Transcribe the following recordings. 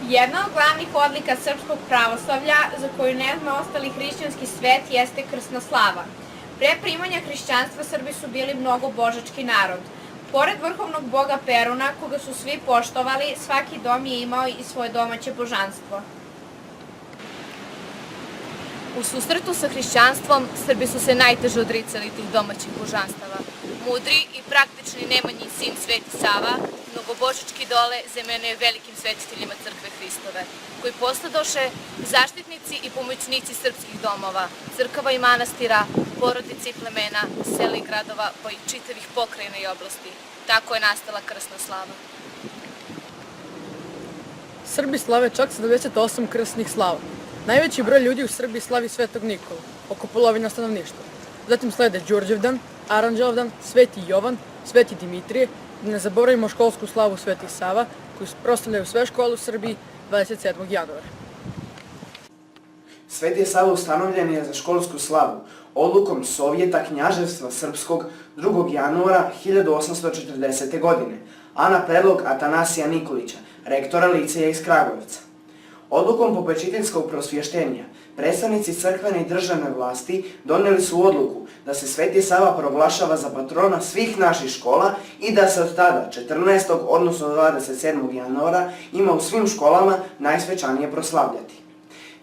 Jedna od glavnih odlika srpskog pravoslavlja, za koju ne zna ostali hrišćanski svet, jeste krsna slava. Pre primanja hrišćanstva Srbi su bili mnogobožački narod. Pored vrhovnog boga Peruna, koga su svi poštovali, svaki dom je imao i svoje domaće božanstvo. U susretu sa hrišćanstvom, Srbi su se najteže odricali tih domaćih božanstava. Mudri i praktični Nemanjin sin Sveti Sava mnogobožački dole zamenio velikim svetiteljima crkve Hristove, koji postadoše zaštitnici i pomoćnici srpskih domova, crkava i manastira, porodice i plemena, sela i gradova, pa i čitavih pokrajina i oblasti. Tako je nastala krsna slava. Srbi slave čak 78 krsnih slava. Najveći broj ljudi u Srbiji slavi Svetog Nikolu, oko polovina stanovništva. Zatim slede Đurđevdan, Aranđelovdan, Sveti Jovan, Sveti Dimitrije, da ne zaboravimo školsku slavu Sveti Sava, koju proslavljaju sve škole u Srbiji 27. januara. Sveti Sava ustanovljen je za školsku slavu odlukom Sovjeta Knjaževstva Srpskog 2. januara 1840. godine, a na predlog Atanasija Nikolića, rektora liceja iz Kragujevca. Odlukom popečiteljskog prosvještenja, predstavnici crkvene i državne vlasti doneli su odluku da se Sveti Sava proglašava za patrona svih naših škola i da se od tada, 14. odnosno 27. januara, ima u svim školama najsvečanije proslavljati.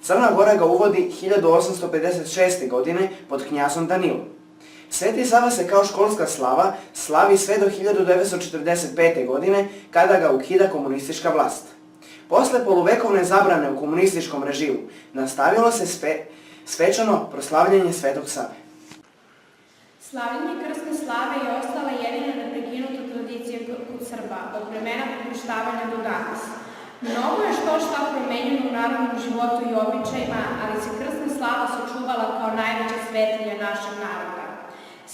Crna Gora ga uvodi 1856. godine pod knjazom Danilom. Sveti Sava se kao školska slava slavi sve do 1945. godine kada ga ukida komunistička vlast. Posle poluvekovne zabrane u komunističkom režimu nastavilo se svečano proslavljanje Svetog Save. Slavljenje krsne slave je ostala jedina neprekinuta tradicija kod Srba, od vremena pokrštavanja do danas. Mnogo je šta promenjeno u narodnom životu i običajima, ali se krsna slava sačuvala kao najveća svetinja našeg naroda.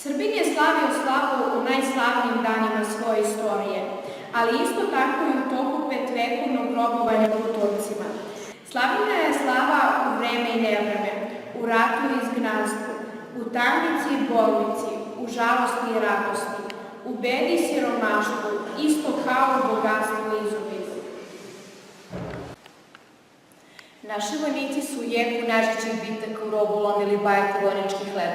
Srbin je slavio slavu u najslavnijim danima svoje istorije, ali isto tako i u toku petvekovnog robovanja pod Turcima. Slavljena je slava u vreme i nevreme, u ratu i izgnanstvu, u tamnici i bolnici, u žalosti i radosti, u bedi i siromaštvu, isto kao u bogatstvu i izobilju. Naši vojnici su u jeku nežećih bitaka u robu lomili bajke vojnički hleb,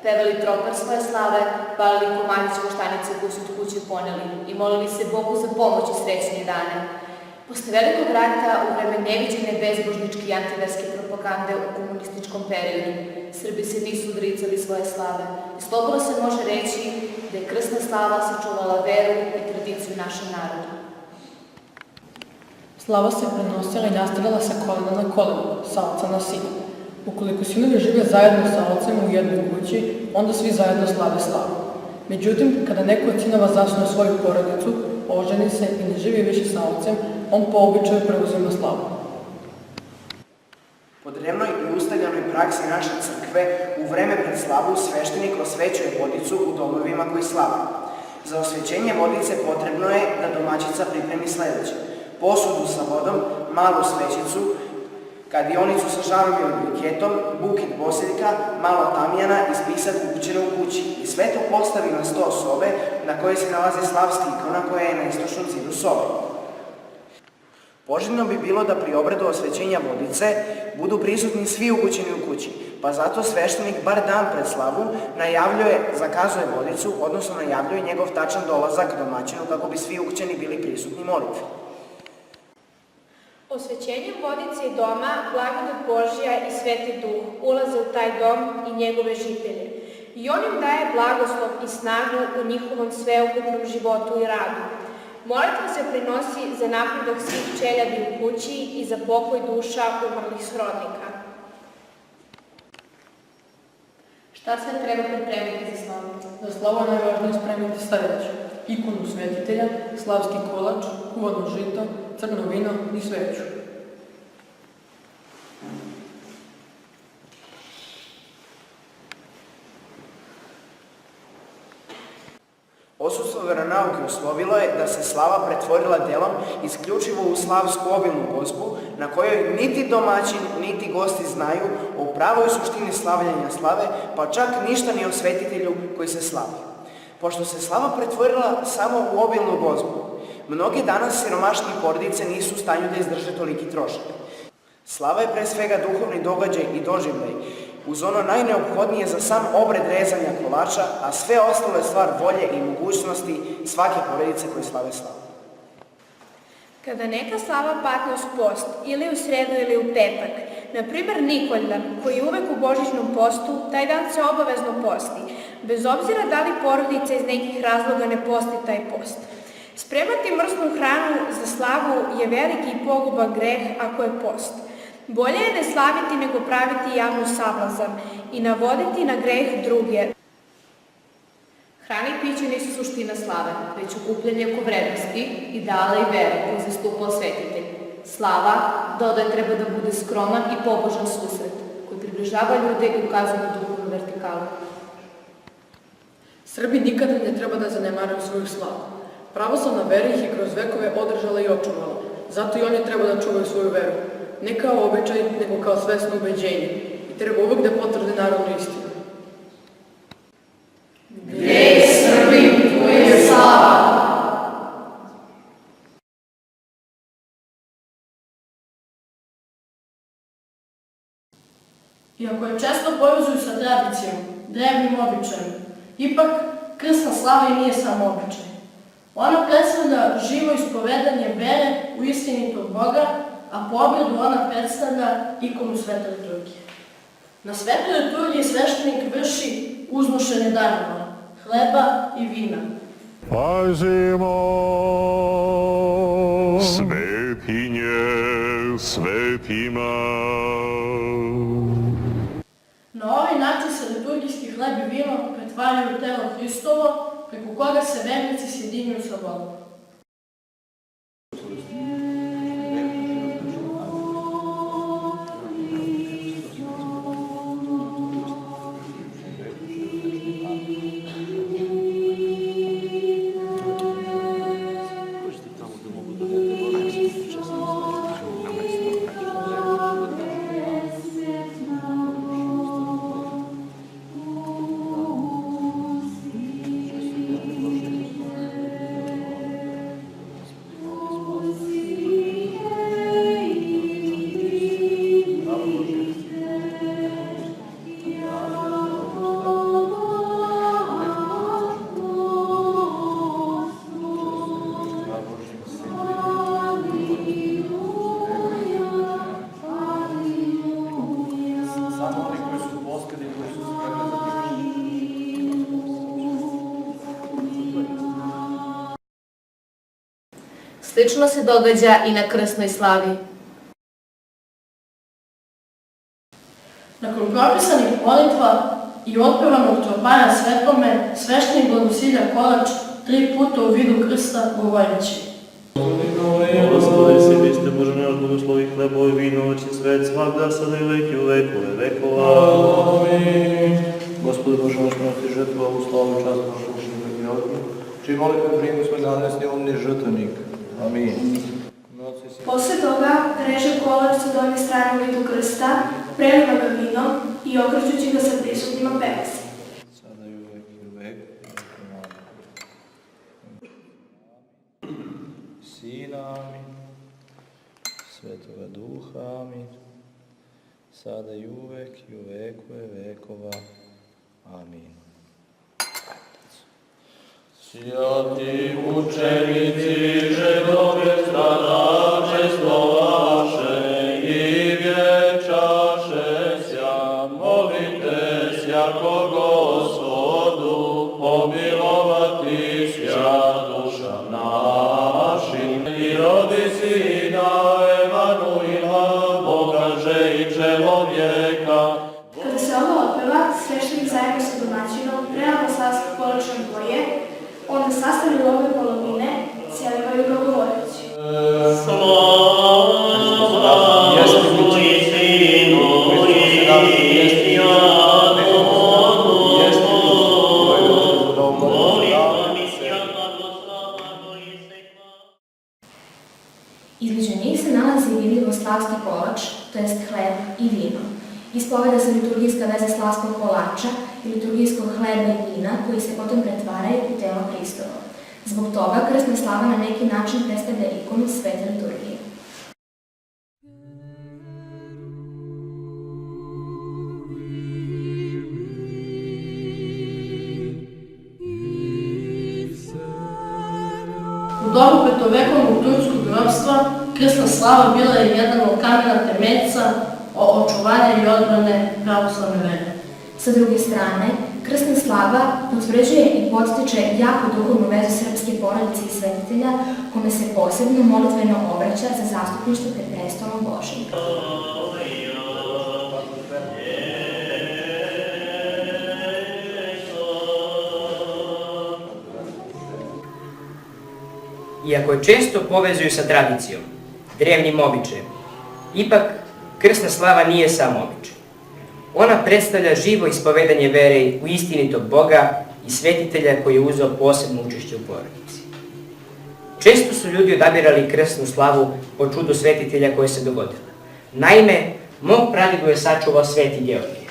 pevali tropar svoje slave, palili komadić koštanice koju su od kuće poneli i molili se Bogu za pomoć i srećnije dane. Posle velikog rata, u vreme neviđene bezbožničke i antiverske propagande u komunističkom periodu, Srbi se nisu odricali svoje slave i slobodno se može reći da je krsna slava sačuvala veru i tradiciju našem narodu. Slava se prenosila i nastavila sa kolena na koleno, sa oca na sina. Ukoliko sinovi žive zajedno sa ocem u jednoj kući, onda svi zajedno slave slavu. Međutim, kada neko od sinova zasnuje svoju porodicu, oženi se i ne živi više sa ocem, on po običaju preuzima slavu. Po drevnoj i ustaljenoj praksi naše crkve, u vreme pred slavu sveštenik osvećuje vodicu u domovima koji slave. Za osvećenje vodice potrebno je da domaćica pripremi sledeće: posudu sa vodom, malu svećicu, kadionicu sa žarom i briketom, buket bosiljka, malo tamjana i spisak upućene u kući i sve to postavi na sto sobe na kojoj se nalazi slavska ikona koja je na istočnom zidu sobe. Poželjno bi bilo da pri obredu osvećenja vodice budu prisutni svi ukućeni u kući, pa zato sveštenik bar dan pred slavu zakazuje vodicu, odnosno najavljuje njegov tačan dolazak domaćinu kako bi svi ukućeni bili prisutni molitvi. Osvećenjem vodice i doma, blagodat Božja i Sveti Duh ulaze u taj dom i njegove žitelje. I on im daje blagoslov i snagu u njihovom sveukupnom životu i radu. Molitva se prinosi za napredak svih čeljadi u kući i za pokoj duša umrlih srodnika. Šta se treba pripremiti za slavu? Za slavu je najvažnije spremiti sljedeće: ikonu svetitelja, slavski kolač, kuvano žito, crno vino i sveću. Odsustvo veronauke uslovilo je da se slava pretvorila delom isključivo u slavsku obilnu gozbu, na kojoj niti domaćin, niti gosti znaju o pravoj suštini slavljenja slave, pa čak ništa ni o svetitelju koji se slavi. Pošto se slava pretvorila samo u obilnu gozbu, mnoge danas siromašnije porodice nisu u stanju da izdrže toliki trošak. Slava je pre svega duhovni događaj i doživljaj, uz ono najneophodnije za sam obred rezanja kolača, a sve ostalo je stvar volje i mogućnosti svake porodice koji slave slavu. Kada neka slava padne uz post, ili u sredu ili u petak, na primer Nikoldan, koji je uvek u božićnom postu, taj dan se obavezno posti, bez obzira da li porodica iz nekih razloga ne posti taj post. Spremati mrznu hranu za slavu je veliki i poguban greh ako je post. Bolje je ne slaviti nego praviti javnu sablazan i navoditi na greh druge. Hrana i piće nisu suština slave, već okupljanje oko vrednosti, ideala i vere koju zastupao svetitelj. Slava, dodaje, treba da bude skroman i pobožan susret, koji približava ljude i ukazuje na duhovnu vertikalu. Srbi nikada ne treba da zanemaruju svoju slavu. Pravoslavna vera ih je kroz vekove održala i očuvala, zato i oni treba da čuvaju svoju veru. Ne kao običaj, nego kao svesno ubeđenje. I treba uvek da potvrde narodnu istinu. Gde je Srbi, tu je slava! Iako je često povezuju sa tradicijom, drevnim običajem, ipak krsna slava i nije samo običaj. Ona predstavlja živo ispovedanje vere u istinitog Boga, a po obredu ona predstavlja ikonu Svete liturgije. Na Svetoj liturgiji sveštenik vrši uznošenje darova, hleba i vina. Pazimo, svetinje svetima. Na ovaj način se liturgijski hleb i vino pretvaraju u telo Hristovo, preko koga se vernici sjedinjuju sa Bogom. Slično se događa i na krsnoj slavi. Nakon propisanih molitva i otpevanog tropara svetlome, sveštenik blagosilja kolač 3 puta u vidu krsta govoreći: Blagoslovi si, vi ste Bože naš, blagoslovi hlebo i vino, oči svet, svakda, sada i veki u vekove vekova. Amin. Gospodи Bože naš, prinosi žrtvu, ovu slavu i čast našu ušinu i odmah, čiji molitve primu svoj danesni omni žrtvenik. Amin. Posle toga reže kolač sa donje strane u vidu krsta, preliva ga vinom i okrećući ga sa prisutnima peva se: Sada i uvek i uvek. Sina, amin. Svetoga Duha, amin. Sada i uvek i u vekove vekova, amin. Sjati učenici, že dobre stradače slova vaše i vječaše sja, molite sjako Gospodu, pomilovati sja duša našim. I rodi sina Emanuila, Boga že i čelovjeka. Kada se ovo otpeva, sveštenik zajedno sa domaćinom prema slavski poločan boje, onda sastavljaju ove polovine, cijelivaju ga govoreći. Između njih se nalazi vidljivo slavski kolač, to jest hleb i vino. Ispoveda se liturgijska veza slavskog kolača i liturgijskog hleba i vina koji se potom pretvaraju u telo Hristovo. Zbog toga krsna slava na neki način predstavlja ikonu svete liturgije. U dobu petovekovnog turskog ropstva krsna slava bila je jedan od kamena temeljca očuvanja i odbrane pravoslavne vere. Sa druge strane, krsna slava potvrđuje i podstiče jako duhovnu vezu srpske porodice i svetitelja, kome se posebno molitveno obraća za zastupništvo pred prestolom Božijim. Iako je često povezuju sa tradicijom, drevnim običajem, ipak krsna slava nije samo običaj. Ona predstavlja živo ispovedanje vere u istinitog Boga i svetitelja koji je uzeo posebno učešće u porodici. Često su ljudi odabirali krsnu slavu po čudu svetitelja koje se dogodilo. Naime, mog pradedu je sačuvao sveti Georgije.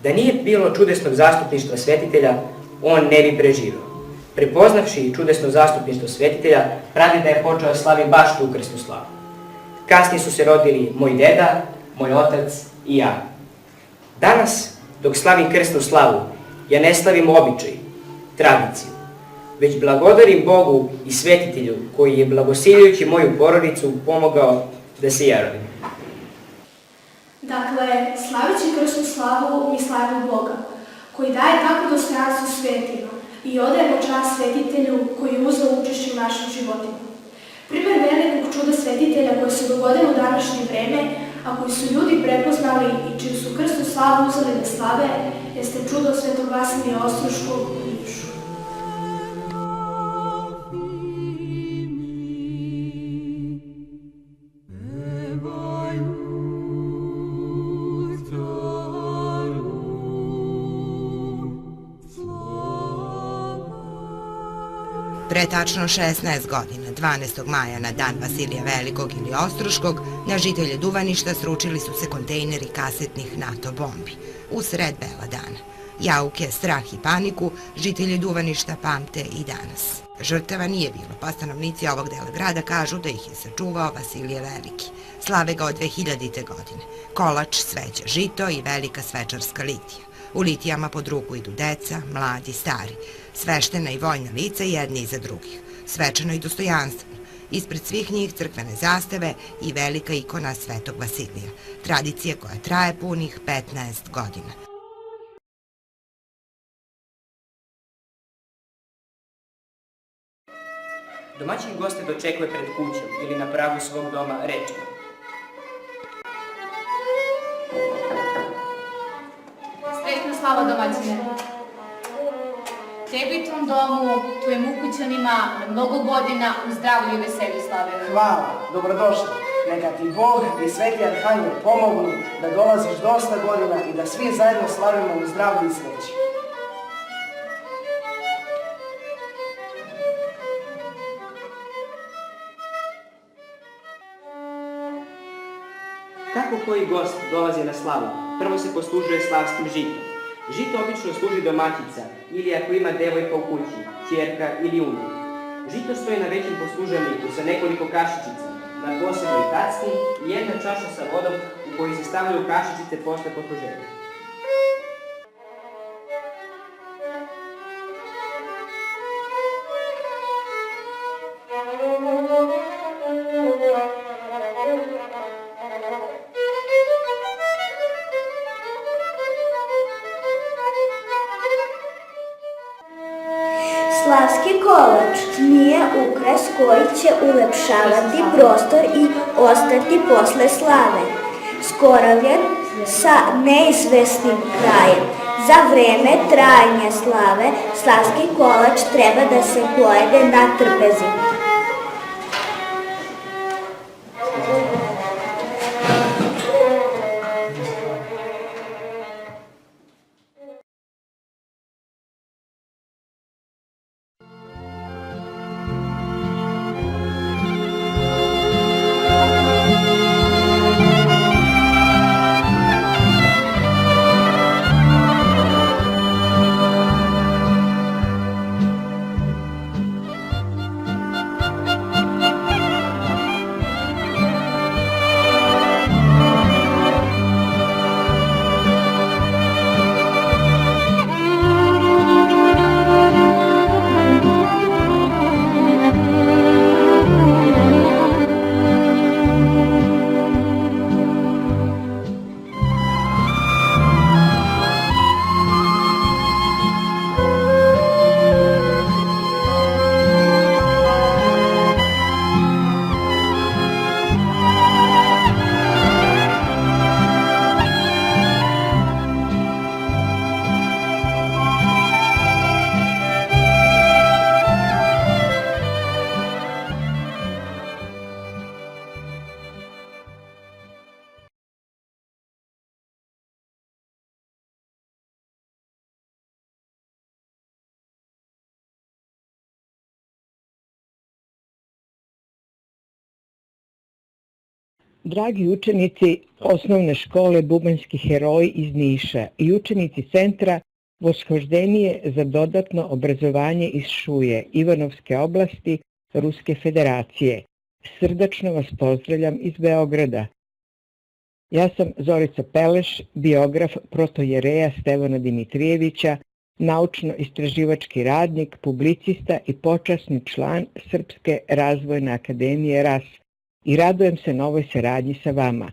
Da nije bilo čudesnog zastupništva svetitelja, on ne bi preživao. Prepoznavši čudesno zastupništvo svetitelja, pradeda je počeo slavi baš tu krsnu slavu. Kasnije su se rodili moj deda, moj otac i ja. Danas, dok slavim krsnu slavu, ja ne slavim običaj, tradiciju, već blagodarim Bogu i svetitelju koji je blagosiljujući moju porodicu pomogao da se ja rodim. Dakle, slaveći krsnu slavu mi slavimo Boga, koji daje tako dostojanstvo svetima i odajemo čast svetitelju koji je uzeo učešće u našim životima. Primer velikog čuda svetitelja koje se dogodilo u današnje vreme, a koji su ljudi prepoznali i čiju su krsnu slavu uzeli da slave, jeste čudo svetog Vasilija Ostroškog u Nišu. Pre tačno 16 godina, 12. maja na dan Vasilija Velikog ili Ostroškog, na žitelje Duvaništa sručili su se kontejneri kasetnih NATO bombi. U sred bela dana. Jauke, strah i paniku žitelji Duvaništa pamte i danas. Žrtava nije bilo, pa stanovnici ovog dela grada kažu da ih je sačuvao Vasilije Veliki. Slave ga od 2000. godine. Kolač, sveća, žito i velika svečarska litija. U litijama pod ruku idu deca, mladi, stari, sveštena i vojna lica jedni iza drugih, svečano i dostojanstveno. Ispred svih njih crkvene zastave i velika ikona Svetog Vasilija, tradicija koja traje punih 15 godina. Domaćin goste dočekuje pred kućom ili na pragu svog doma rečima: Srećna slava domaćine. Tebi i tvom domu, tvojim ukućanima, na mnogo godina u zdravlju i veselju slave. Hvala, dobrodošli. Neka ti Bog i Sveti Arhangel pomognu da dolaziš dosta godina i da svi zajedno slavimo u zdravlju i sreći. Kako koji gost dolazi na slavu, prvo se poslužuje slavskim žitom. Žito obično služi domaćica ili ako ima devojka u kući, ćerka ili unuk. Žito stoji na većem posluženiku sa nekoliko kašičica, na posebnoj tacni i jedna čaša sa vodom u kojoj se stavljaju kašičice posle po želji. Slavski kolač nije ukras koji će ulepšavati prostor i ostati posle slave, skoravljen sa neizvesnim krajem. Za vreme trajanja slave slavski kolač treba da se pojede na trpezi. Dragi učenici osnovne škole Bubanjski heroji iz Niša i učenici centra Восхождение za dodatno obrazovanje iz Šuje, Ivanovske oblasti, Ruske federacije. Srdačno vas pozdravljam iz Beograda. Ja sam Zorica Peleš, biograf protojereja Stevana Dimitrijevića, naučno-istraživački radnik, publicista i počasni član Srpske razvojne akademije RAS i radujem se novoj saradnji sa vama.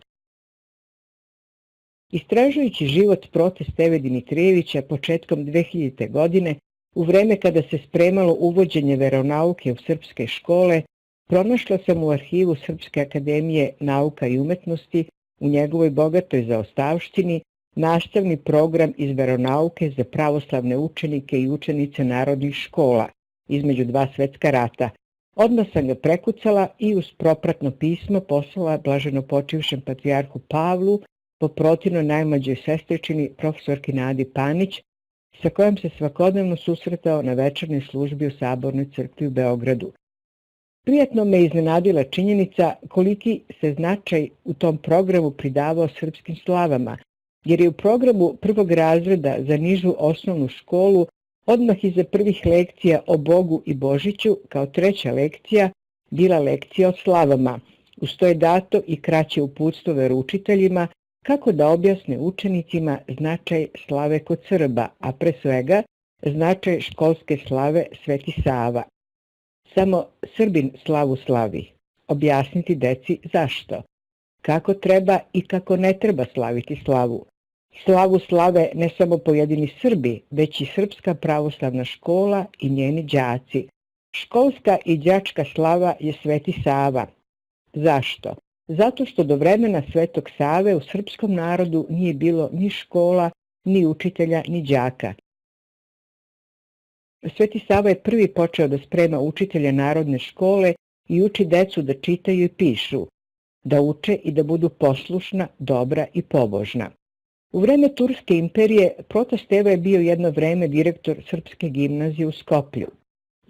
Istražujući život prote Steve Dimitrijevića početkom 2000. godine, u vreme kada se spremalo uvođenje veronauke u srpske škole, pronašla sam u arhivu Srpske akademije nauka i umetnosti u njegovoj bogatoj zaostavštini nastavni program iz veronauke za pravoslavne učenike i učenice narodnih škola između dva svetska rata. Odmah sam ga prekucala i uz propratno pismo poslala blaženopočivšem patrijarhu Pavlu, po protivno najmlađoj sestričini profesorki Nadi Panić, sa kojom se svakodnevno susretao na večernoj službi u Sabornoj crkvi u Beogradu. Prijatno me iznenadila činjenica koliki se značaj u tom programu pridavao srpskim slavama, jer je u programu prvog razreda za nižu osnovnu školu odmah iza prvih lekcija o Bogu i Božiću kao treća lekcija bila lekcija o slavama. Uz to je dato i kraće uputstvo veroučiteljima kako da objasne učenicima značaj slave kod Srba, a pre svega značaj školske slave Sveti Sava. Samo Srbin slavu slavi. Objasniti deci zašto, kako treba i kako ne treba slaviti slavu. Slavu slave ne samo pojedini Srbi, već i Srpska pravoslavna škola i njeni đaci. Školska i đačka slava je Sveti Sava. Zašto? Zato što do vremena Svetog Save u srpskom narodu nije bilo ni škola, ni učitelja, ni đaka. Sveti Sava je prvi počeo da sprema učitelje narodne škole i uči decu da čitaju i pišu, da uče i da budu poslušna, dobra i pobožna. U vreme Turske imperije proto Steva je bio jedno vreme direktor Srpske gimnazije u Skoplju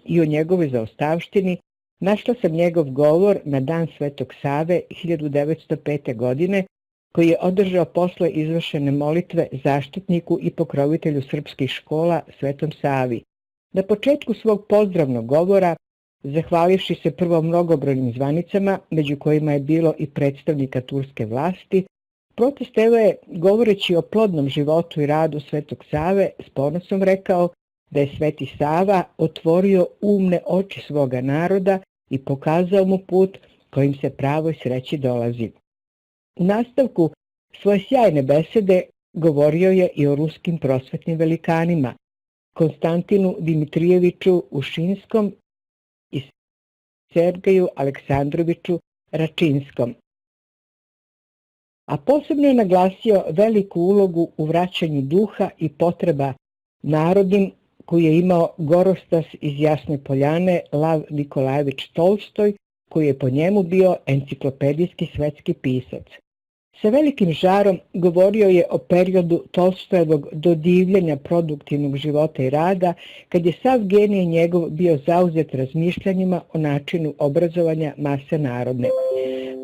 i o njegovoj zaostavštini našla sam njegov govor na dan Svetog Save 1905. godine, koji je održao posle izvršene molitve zaštitniku i pokrovitelju srpskih škola Svetom Savi. Na početku svog pozdravnog govora Zahvalivši se prvo mnogobrojnim zvanicama, među kojima je bilo i predstavnika turske vlasti, Prote Stevo je, govoreći o plodnom životu i radu Svetog Save, s ponosom rekao da je Sveti Sava otvorio umne oči svoga naroda i pokazao mu put kojim se pravoj sreći dolazi. U nastavku svoje sjajne besede govorio je i o ruskim prosvetnim velikanima, Konstantinu Dimitrijeviću Ušinskom i Sergeju Aleksandroviću Račinskom. A posebno je naglasio veliku ulogu u vraćanju duha i potreba narodnim koji je imao Gorostas iz Jasne Poljane, Lav Nikolajević Tolstoj, koji je po njemu bio enciklopedijski svetski pisac. Sa velikim žarom govorio je o periodu Tolstojevog dodivljenja produktivnog života i rada, kad je sav genij njegov bio zauzet razmišljanjima o načinu obrazovanja mase narodne.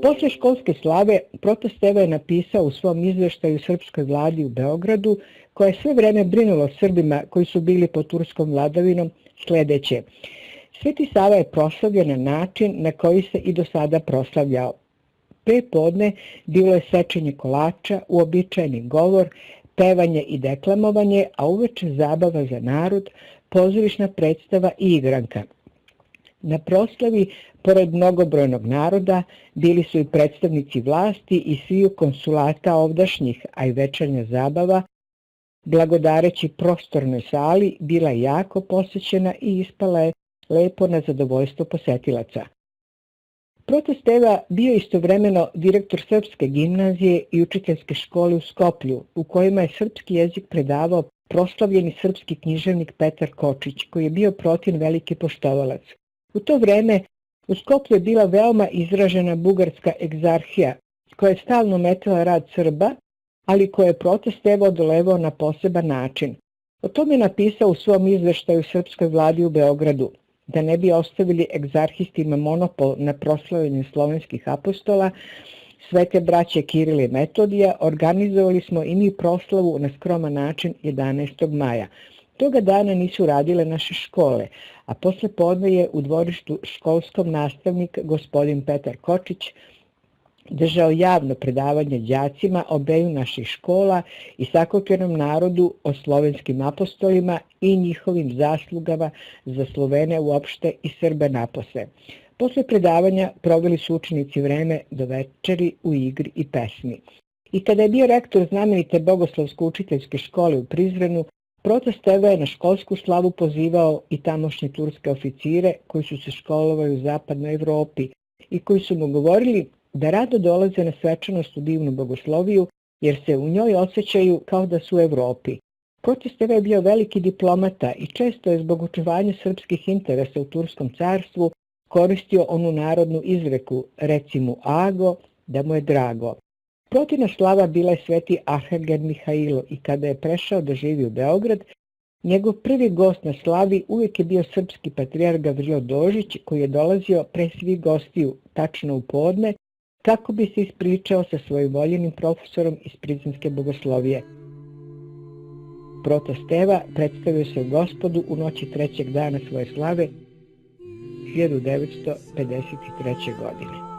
Posle školske slave, Prote Stevo je napisao u svom izveštaju srpskoj vladi u Beogradu, koja je sve vreme brinulo o Srbima koji su bili pod turskom vladavinom, sledeće. Sveti Sava je proslavljen na način na koji se i do sada proslavljao. Pre podne bilo je sečenje kolača, uobičajeni govor, pevanje i deklamovanje, a uveče zabava za narod, pozorišna predstava i igranka. Na proslavi, pored mnogobrojnog naroda, bili su i predstavnici vlasti i sviju konsulata ovdašnjih, a i večernja zabava, blagodareći prostornoj sali, bila jako posećena i ispala je lepo na zadovoljstvo posetilaca. Prote Steva bio istovremeno direktor Srpske gimnazije i učiteljske škole u Skoplju, u kojima je srpski jezik predavao proslavljeni srpski književnik Petar Kočić, koji je bio Protin veliki poštovalac. U to vreme u Skoplju je bila veoma izražena bugarska egzarhija, koja je stalno metala rad Srba, ali koje je Prote Stevo odolevao na poseban način. O tome je napisao u svom izveštaju srpskoj vladi u Beogradu. Da ne bi ostavili egzarhistima monopol na proslavljanju slovenskih apostola, svete braće Kirila i Metodija, organizovali smo i mi proslavu na skroman način 11. maja. Toga dana nisu radile naše škole, a posle podne je u dvorištu školskom nastavnik gospodin Petar Kočić držao javno predavanje đacima obeju naših škola i sakupljenom narodu o slovenskim apostolima i njihovim zaslugama za Slovene uopšte i Srbe napose. Posle predavanja proveli su učenici vreme do večeri u igri i pesmi. I kada je bio rektor znamenite Bogoslovsko-učiteljske škole u Prizrenu, Prote Stevo je na školsku slavu pozivao i tamošnje turske oficire koji su se školovali u zapadnoj Evropi i koji su mu govorili da rado dolaze na svečanost u divnu bogosloviju, jer se u njoj osjećaju kao da su u Evropi. Prote Stevo je bio veliki diplomata i često je zbog očuvanja srpskih interesa u Turskom carstvu koristio onu narodnu izreku "Reci mu Ago, da mu je drago". Protina slava bila je sveti Arhangen Mihailo i kada je prešao da živi u Beograd, njegov prvi gost na slavi uvijek je bio srpski patrijarh Gavrilo Dožić, koji je dolazio pre svih gostiju, tačno u podne, kako bi se ispričao sa svojim voljenim profesorom iz Prizrenske bogoslovije. Prote Steva predstavio se u Gospodu u noći 3. dana svoje slave 1953. godine.